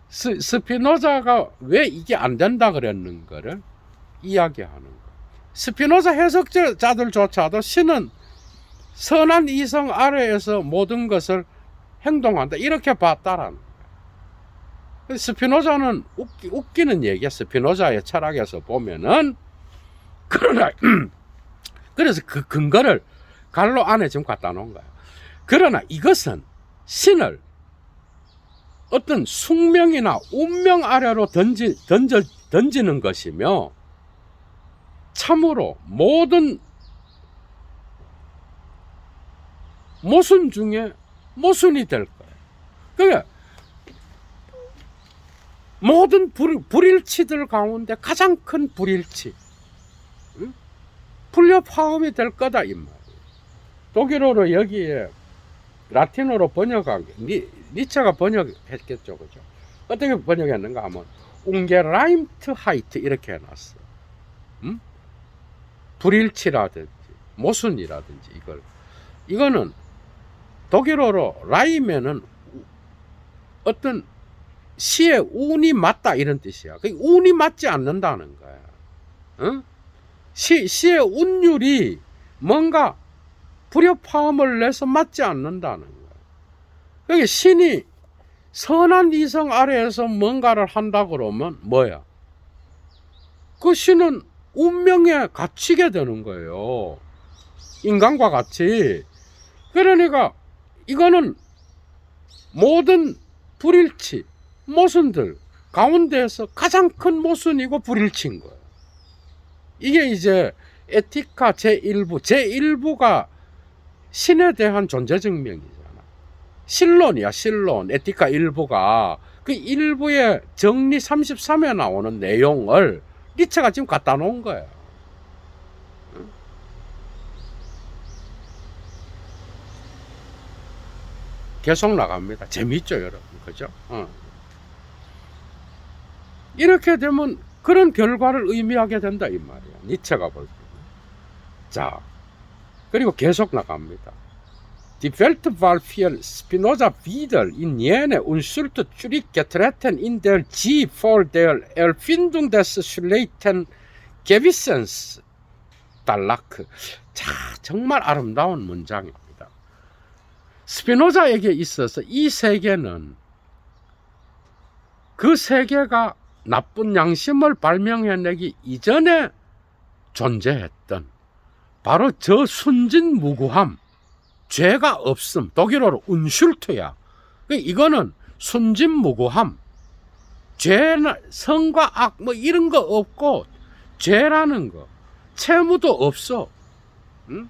스피노자가 왜 이게 안 된다 그랬는가를 이야기하는 거예요. 스피노자 해석자들조차도 신은 선한 이성 아래에서 모든 것을 행동한다, 이렇게 봤다라는 거예요. 스피노자는 웃기는 얘기야. 스피노자의 철학에서 보면은. 그러나 그래서 그 근거를 갈로 안에 지금 갖다 놓은 거예요. 그러나 이것은 신을 어떤 숙명이나 운명 아래로 던지는 것이며, 참으로 모든 모순 중에 모순이 될 거예요. 그러니까 모든 불일치들 가운데 가장 큰 불일치, 불협화음이 될 거다 이 말이에요. 독일어로 여기에 라틴어로 번역한 게 니체가 번역했겠죠, 그죠? 어떻게 번역했는가 하면 웅게라임트하이트 이렇게 해놨어. 불일치라든지 모순이라든지 이거는 독일어로 라임에는 어떤 시의 운이 맞다 이런 뜻이야. 그 운이 맞지 않는다는 거야. 시의 운율이 뭔가 불협화음을 내서 맞지 않는다는 거야. 그러니까 신이 선한 이성 아래에서 뭔가를 한다 그러면 뭐야? 그 신은 운명에 갇히게 되는 거예요. 인간과 같이. 그러니까 이거는 모든 불일치, 모순들 가운데에서 가장 큰 모순이고 불일치인 거예요. 이게 이제 에티카 제1부가 신에 대한 존재 증명이잖아. 신론이야, 신론. 에티카 1부가 그 1부의 정리 33에 나오는 내용을 니체가 지금 갖다 놓은 거예요. 계속 나갑니다. 재밌죠, 여러분? 그죠? 이렇게 되면 그런 결과를 의미하게 된다 이 말이야, 니체가 볼 때. 자, 그리고 계속 나갑니다. Die Welt war für Spinoza wieder in jene Unschuld zurückgetreten, in der sie vor der Erfindung des schlechten Gewissens lag. 자, 정말 아름다운 문장입니다. 스피노자에게 있어서 이 세계는 그 세계가 나쁜 양심을 발명해내기 이전에 존재했던 바로 저 순진무구함, 죄가 없음, 독일어로 운슐트야. 이거는 순진무구함, 죄나 성과 악 뭐 이런 거 없고 죄라는 거, 채무도 없어. 응?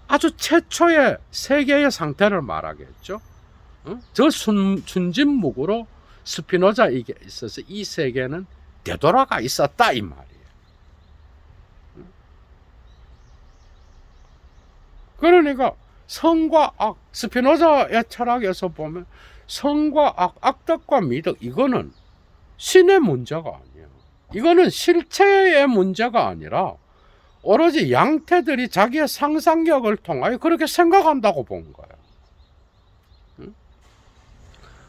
아주 최초의 세계의 상태를 말하겠죠. 응? 저 순진무구로 스피노자에게 있어서 이 세계는 되돌아가 있었다 이 말이에요. 그러니까 선과 악, 스피노자의 철학에서 보면 선과 악, 악덕과 미덕, 이거는 신의 문제가 아니에요. 이거는 실체의 문제가 아니라 오로지 양태들이 자기의 상상력을 통하여 그렇게 생각한다고 본 거예요.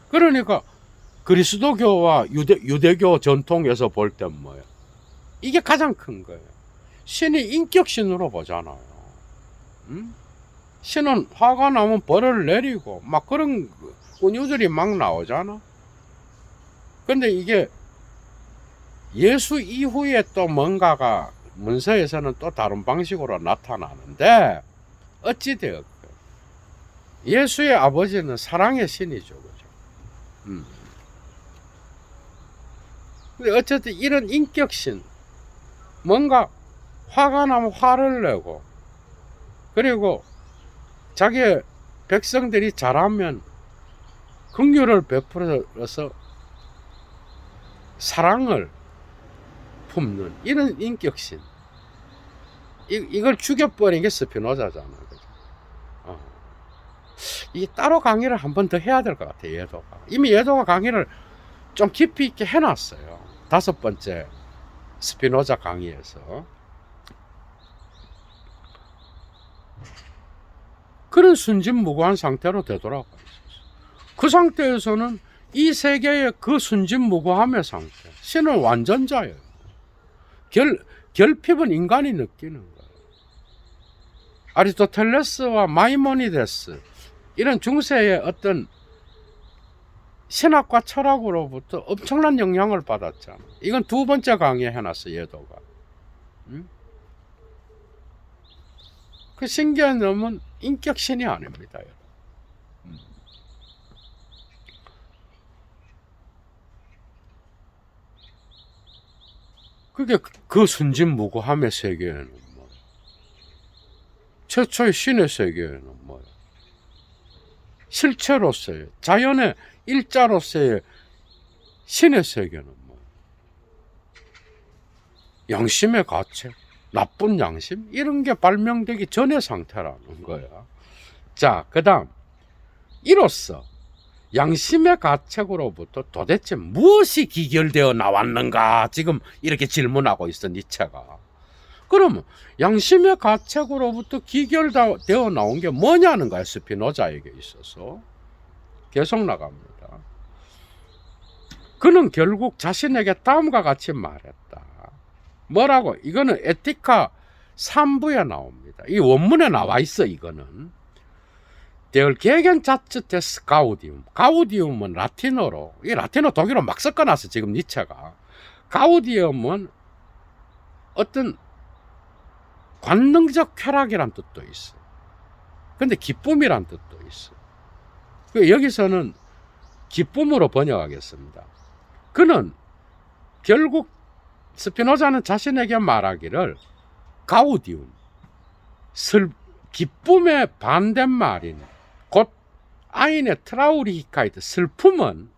그러니까 그리스도교와 유대교 전통에서 볼 때 뭐예요? 이게 가장 큰 거예요. 신이 인격신으로 보잖아요. 신은 화가 나면 벌을 내리고 막 그런 은유들이 막 나오잖아. 근데 이게 예수 이후에 또 뭔가가 문서에서는 또 다른 방식으로 나타나는데 어찌되었고 예수의 아버지는 사랑의 신이죠, 그죠? 근데 어쨌든 이런 인격신, 뭔가 화가 나면 화를 내고, 그리고 자기의 백성들이 잘하면 긍휼을 베풀어서 사랑을 품는 이런 인격신, 이걸 죽여버린 게 스피노자잖아, 그죠? 이게 따로 강의를 한 번 더 해야 될 것 같아. 예도가 이미 예도가 강의를 좀 깊이 있게 해놨어요. 5번째 스피노자 강의에서. 그런 순진무구한 상태로 되돌아가 있었어. 그 상태에서는 이 세계의 그 순진무구함의 상태, 신은 완전자예요. 결핍은 인간이 느끼는 거예요. 아리스토텔레스와 마이모니데스, 이런 중세의 어떤 신학과 철학으로부터 엄청난 영향을 받았잖아. 이건 2번째 강의에 해놨어, 예도가. 그 신기한 점은 인격신이 아닙니다, 여러분. 그게 그 순진무구함의 세계에는 뭐야? 최초의 신의 세계에는 뭐야? 실체로서의, 자연의 일자로서의 신의 세계는 뭐야? 양심의 가책, 나쁜 양심, 이런 게 발명되기 전의 상태라는 거야. 자, 그 다음, 이로써 양심의 가책으로부터 도대체 무엇이 기결되어 나왔는가, 지금 이렇게 질문하고 있어, 니체가. 그러면 양심의 가책으로부터 기결되어 나온 게 뭐냐는 거야, 스피노자에게 있어서. 계속 나갑니다. 그는 결국 자신에게 다음과 같이 말했다. 뭐라고? 이거는 에티카 3부에 나옵니다. 이 원문에 나와 있어, 이거는. Der Gegensatz des Gaudium. 가우디움은 라틴어로, 이 라틴어 독일어 막 섞어놨어, 지금 니체가. 가우디움은 어떤 관능적 쾌락이란 뜻도 있어. 근데 기쁨이란 뜻도 있어. 여기서는 기쁨으로 번역하겠습니다. 그는 결국 스피노자는 자신에게 말하기를 가우디움, 기쁨의 반대말인 곧 아인의 트라우리히카이트, 슬픔은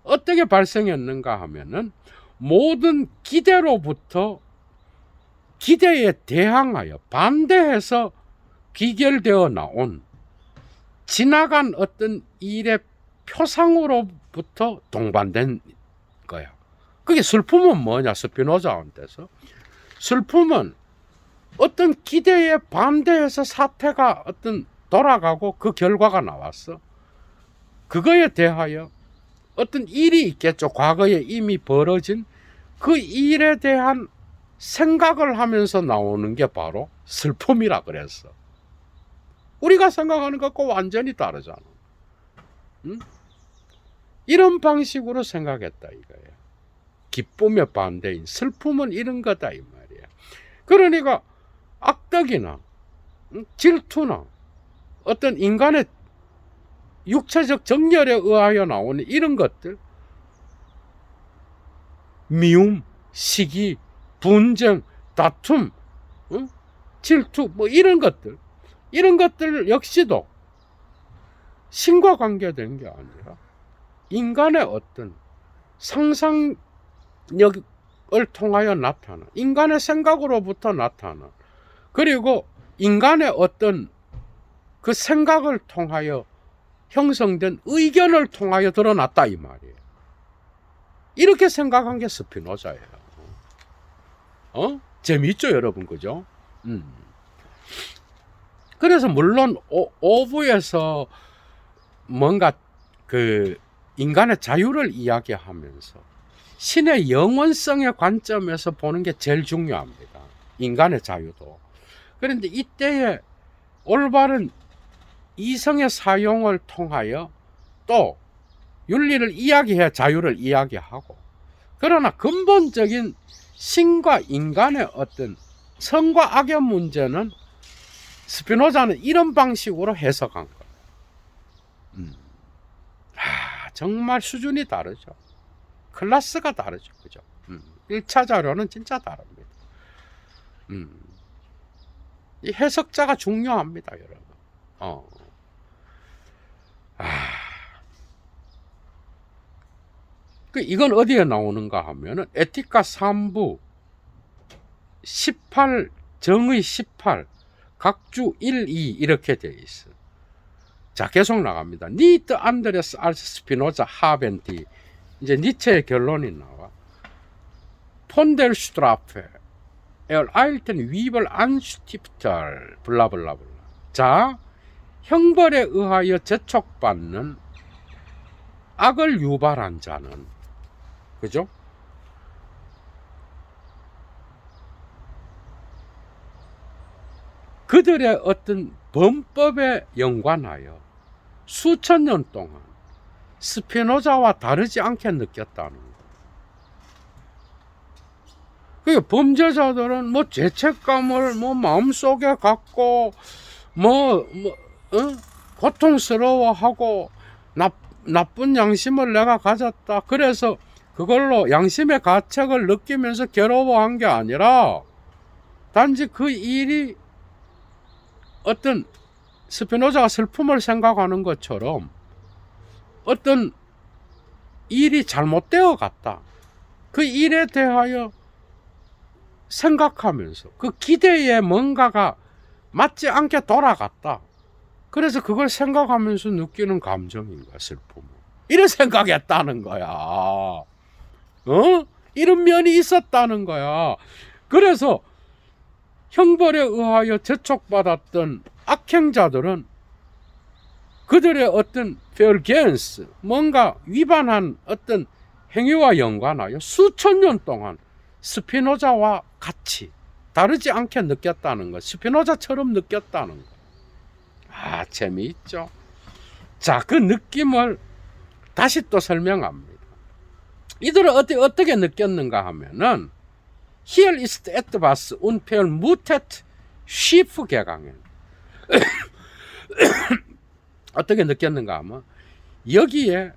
어떻게 발생했는가 하면은 모든 기대로부터 기대에 대항하여 반대해서 기결되어 나온 지나간 어떤 일의 표상으로부터 동반된 거야. 그게 슬픔은 뭐냐, 스피노자한테서. 슬픔은 어떤 기대에 반대해서 사태가 어떤 돌아가고 그 결과가 나왔어. 그거에 대하여 어떤 일이 있겠죠. 과거에 이미 벌어진 그 일에 대한 생각을 하면서 나오는 게 바로 슬픔이라 그랬어. 우리가 생각하는 것과 완전히 다르잖아. 응? 이런 방식으로 생각했다 이거야. 기쁨의 반대인 슬픔은 이런 거다 이 말이야. 그러니까 악덕이나 질투나 어떤 인간의 육체적 정열에 의하여 나오는 이런 것들, 미움, 시기, 분쟁, 다툼, 응? 질투, 뭐 이런 것들 역시도 신과 관계된 게 아니라 인간의 어떤 상상력을 통하여 나타나, 인간의 생각으로부터 나타나, 그리고 인간의 어떤 그 생각을 통하여 형성된 의견을 통하여 드러났다 이 말이에요. 이렇게 생각한 게 스피노자예요. 재미있죠, 여러분, 그죠? 그래서 물론 오부에서 뭔가 그 인간의 자유를 이야기하면서 신의 영원성의 관점에서 보는 게 제일 중요합니다. 인간의 자유도. 그런데 이때에 올바른 이성의 사용을 통하여 또 윤리를 이야기해야 자유를 이야기하고, 그러나 근본적인 신과 인간의 어떤 선과 악의 문제는 스피노자는 이런 방식으로 해석한 거예요. 정말 수준이 다르죠. 클래스가 다르죠. 그죠? 1차 자료는 진짜 다릅니다. 이 해석자가 중요합니다, 여러분. 이건 어디에 나오는가 하면은 에티카 3부 18 정의 18 각주 1, 2 이렇게 되어 있어. 자, 계속 나갑니다. 니트 안드레스 알스 스피노자 하벤티. 이제 니체의 결론이 나와. 폰델 슈트라페 엘 아일텐 위벌 안슈티프탈 블라블라블라. 자, 형벌에 의하여 재촉받는 악을 유발한 자는, 그죠? 그들의 어떤 범법에 연관하여 수천 년 동안 스피노자와 다르지 않게 느꼈다는 거예요. 그 범죄자들은 뭐 죄책감을 뭐 마음속에 갖고 고통스러워하고 나쁜 양심을 내가 가졌다. 그래서 그걸로 양심의 가책을 느끼면서 괴로워한 게 아니라 단지 그 일이 어떤 스피노자가 슬픔을 생각하는 것처럼 어떤 일이 잘못되어 갔다. 그 일에 대하여 생각하면서 그 기대에 뭔가가 맞지 않게 돌아갔다. 그래서 그걸 생각하면서 느끼는 감정인 거야, 슬픔. 이런 생각했다는 거야. 이런 면이 있었다는 거야. 그래서 형벌에 의하여 재촉받았던 악행자들은 그들의 어떤 펠겐스, 뭔가 위반한 어떤 행위와 연관하여 수천 년 동안 스피노자와 같이 다르지 않게 느꼈다는 것, 스피노자처럼 느꼈다는 것. 재미있죠. 자, 그 느낌을 다시 또 설명합니다. 이들은 어떻게 느꼈는가 하면은 Hier ist etwas unpermutet schief gegangen. 어떻게 느꼈는가 하면 여기에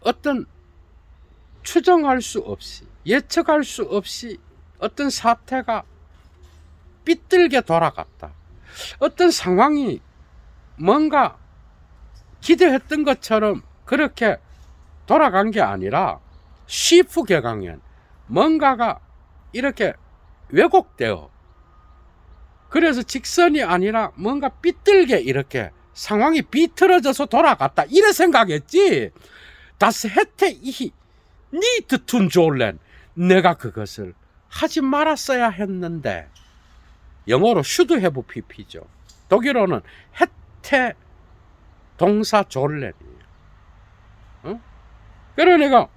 어떤 추정할 수 없이, 예측할 수 없이 어떤 사태가 삐뚤게 돌아갔다. 어떤 상황이 뭔가 기대했던 것처럼 그렇게 돌아간 게 아니라 쉬프 개강엔 뭔가가 이렇게 왜곡되어, 그래서 직선이 아니라 뭔가 삐뚤게 이렇게 상황이 비틀어져서 돌아갔다. 이래 생각했지. Das hätte ich nicht tun sollen. 내가 그것을 하지 말았어야 했는데. 영어로 should have pp죠. 독일어는 hätte 동사 졸렌이에요. 그러니까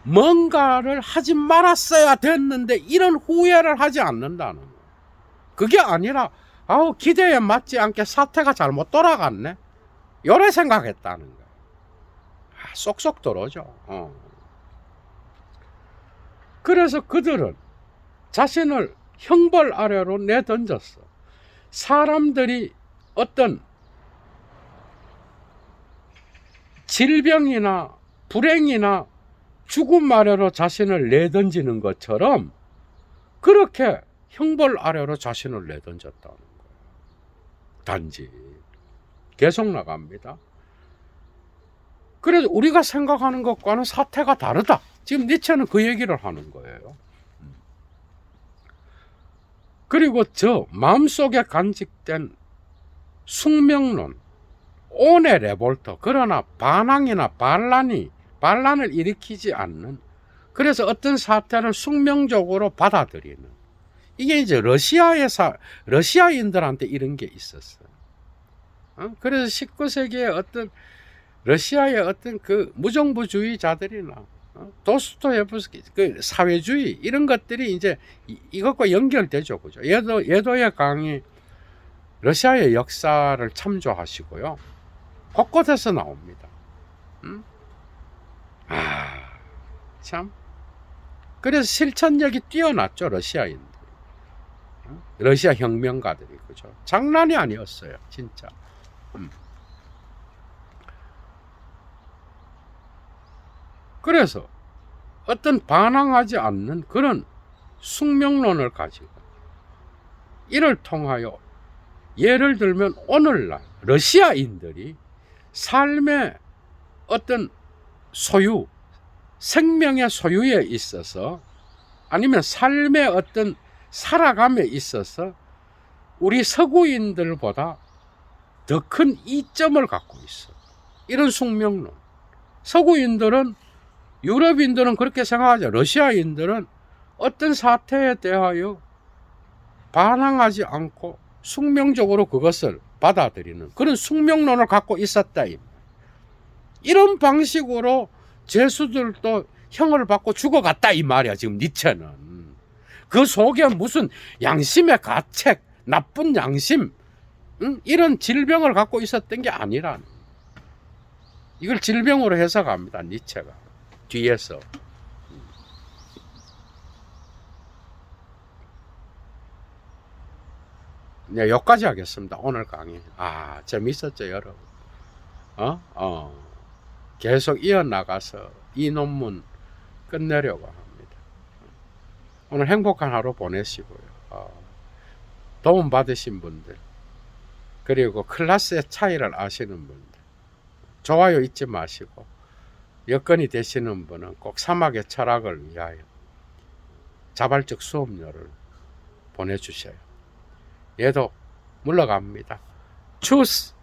뭔가를 하지 말았어야 됐는데 이런 후회를 하지 않는다는 거예요. 그게 아니라 기대에 맞지 않게 사태가 잘못 돌아갔네. 요래 생각했다는 거예요. 쏙쏙 들어오죠. 그래서 그들은 자신을 형벌 아래로 내던졌어. 사람들이 어떤 질병이나 불행이나 죽음 아래로 자신을 내던지는 것처럼 그렇게 형벌 아래로 자신을 내던졌다는 거예요. 단지 계속 나갑니다. 그래서 우리가 생각하는 것과는 사태가 다르다. 지금 니체는 그 얘기를 하는 거예요. 그리고 저 마음속에 간직된 숙명론, 온의 레볼터, 그러나 반항이나 반란을 일으키지 않는, 그래서 어떤 사태를 숙명적으로 받아들이는, 이게 이제 러시아인들한테 이런 게 있었어요. 그래서 19세기에 어떤 러시아의 어떤 그 무정부주의자들이나 도스토예브스키 그 사회주의 이런 것들이 이제 이것과 연결되죠, 그죠? 예도의 강이 러시아의 역사를 참조하시고요, 곳곳에서 나옵니다. 참. 그래서 실천력이 뛰어났죠, 러시아인들. 러시아 혁명가들이, 그죠? 장난이 아니었어요, 진짜. 그래서 어떤 반항하지 않는 그런 숙명론을 가지고, 이를 통하여 예를 들면 오늘날 러시아인들이 삶의 어떤 소유, 생명의 소유에 있어서, 아니면 삶의 어떤 살아감에 있어서 우리 서구인들보다 더 큰 이점을 갖고 있어. 이런 숙명론. 서구인들은, 유럽인들은 그렇게 생각하죠. 러시아인들은 어떤 사태에 대하여 반항하지 않고 숙명적으로 그것을 받아들이는 그런 숙명론을 갖고 있었다. 이런 방식으로 죄수들도 형을 받고 죽어갔다 이 말이야, 지금 니체는. 그 속에 무슨 양심의 가책, 나쁜 양심, 이런 질병을 갖고 있었던 게 아니라는, 이걸 질병으로 해석합니다, 니체가 뒤에서. 네, 여기까지 하겠습니다, 오늘 강의. 재밌었죠, 여러분? 계속 이어나가서 이 논문 끝내려고 합니다. 오늘 행복한 하루 보내시고요. 도움 받으신 분들, 그리고 클래스의 차이를 아시는 분들, 좋아요 잊지 마시고, 여건이 되시는 분은 꼭 사막의 철학을 위하여 자발적 수업료를 보내주셔요. 얘도 물러갑니다. 추스!